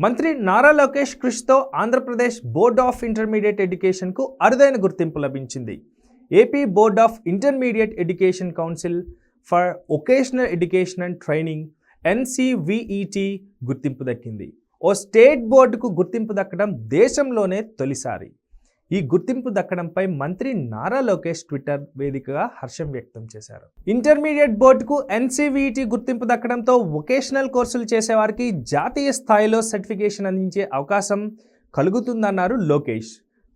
మంత్రి నారా లోకేష్ కృషితో Andhra Pradesh board of intermediate ఎడ్యుకేషన్కు అరుదైన గుర్తింపు లభించింది. AP board of intermediate education council for vocational education and training NCVET గుర్తింపు దక్కింది. ఓ స్టేట్ బోర్డుకు గుర్తింపు దక్కడం దేశంలోనే తొలిసారి. ఈ గుర్తింపు దక్కడంపై మంత్రి నారా లోకేష్ ట్విట్టర్ వేదికగా హర్షం వ్యక్తం చేశారు. ఇంటర్మీడియట్ బోర్డుకు NCVET గుర్తింపు దక్కడంతో వొకేషనల్ కోర్సులు చేసేవారికి జాతీయ స్థాయిలో సర్టిఫికేషన్ అందించే అవకాశం కలుగుతుందన్నారు లోకేష్.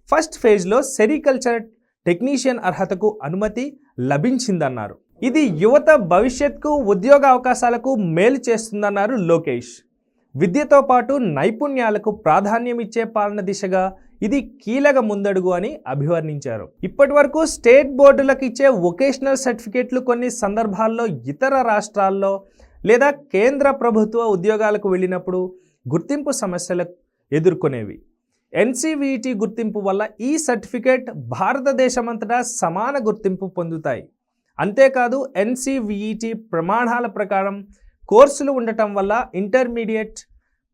ఫస్ట్ ఫేజ్లో సెరికల్చర్ టెక్నీషియన్ అర్హతకు అనుమతి లభించిందన్నారు. ఇది యువత భవిష్యత్కు ఉద్యోగ అవకాశాలకు మేలు చేస్తుందన్నారు లోకేష్. విద్యతో పాటు నైపుణ్యాలకు ప్రాధాన్యం ఇచ్చే పాలన దిశగా ఇది కీలక ముందడుగు అని అభివర్ణించారు. ఇప్పటి వరకు స్టేట్ బోర్డులకు ఇచ్చే వొకేషనల్ సర్టిఫికేట్లు కొన్ని సందర్భాల్లో ఇతర రాష్ట్రాల్లో లేదా కేంద్ర ప్రభుత్వ ఉద్యోగాలకు వెళ్ళినప్పుడు గుర్తింపు సమస్యలు ఎదుర్కొనేవి. NCVET గుర్తింపు వల్ల ఈ సర్టిఫికేట్ భారతదేశమంతటా సమాన గుర్తింపు పొందుతాయి. అంతేకాదు NCVET ప్రమాణాల ప్రకారం కోర్సులు ఉండటం వల్ల ఇంటర్మీడియట్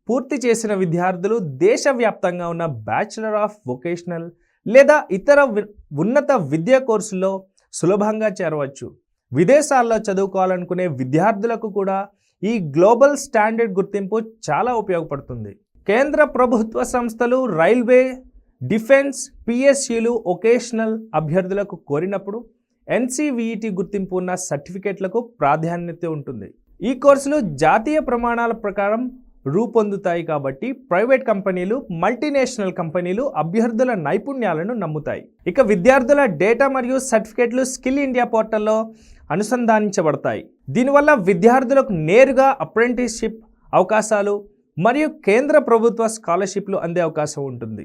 పూర్తి చేసిన విద్యార్థులు దేశవ్యాప్తంగా ఉన్న బ్యాచిలర్ ఆఫ్ వొకేషనల్ లేదా ఇతర ఉన్నత విద్యా కోర్సుల్లో సులభంగా చేరవచ్చు. విదేశాల్లో చదువుకోవాలనుకునే విద్యార్థులకు కూడా ఈ గ్లోబల్ స్టాండర్డ్ గుర్తింపు చాలా ఉపయోగపడుతుంది. కేంద్ర ప్రభుత్వ సంస్థలు, రైల్వే, డిఫెన్స్, PSUలు వొకేషనల్ అభ్యర్థులకు కోరినప్పుడు NCVET గుర్తింపు ఉన్న సర్టిఫికేట్లకు ప్రాధాన్యత ఉంటుంది. ఈ కోర్సులు జాతీయ ప్రమాణాల ప్రకారం రూపొందుతాయి కాబట్టి ప్రైవేట్ కంపెనీలు, మల్టీనేషనల్ కంపెనీలు అభ్యర్థుల నైపుణ్యాలను నమ్ముతాయి. ఇక విద్యార్థుల డేటా మరియు సర్టిఫికేట్లు స్కిల్ ఇండియా పోర్టల్లో అనుసంధానించబడతాయి. దీనివల్ల విద్యార్థులకు నేరుగా అప్రెంటిస్షిప్ అవకాశాలు మరియు కేంద్ర ప్రభుత్వ స్కాలర్షిప్లు అందే అవకాశం ఉంటుంది.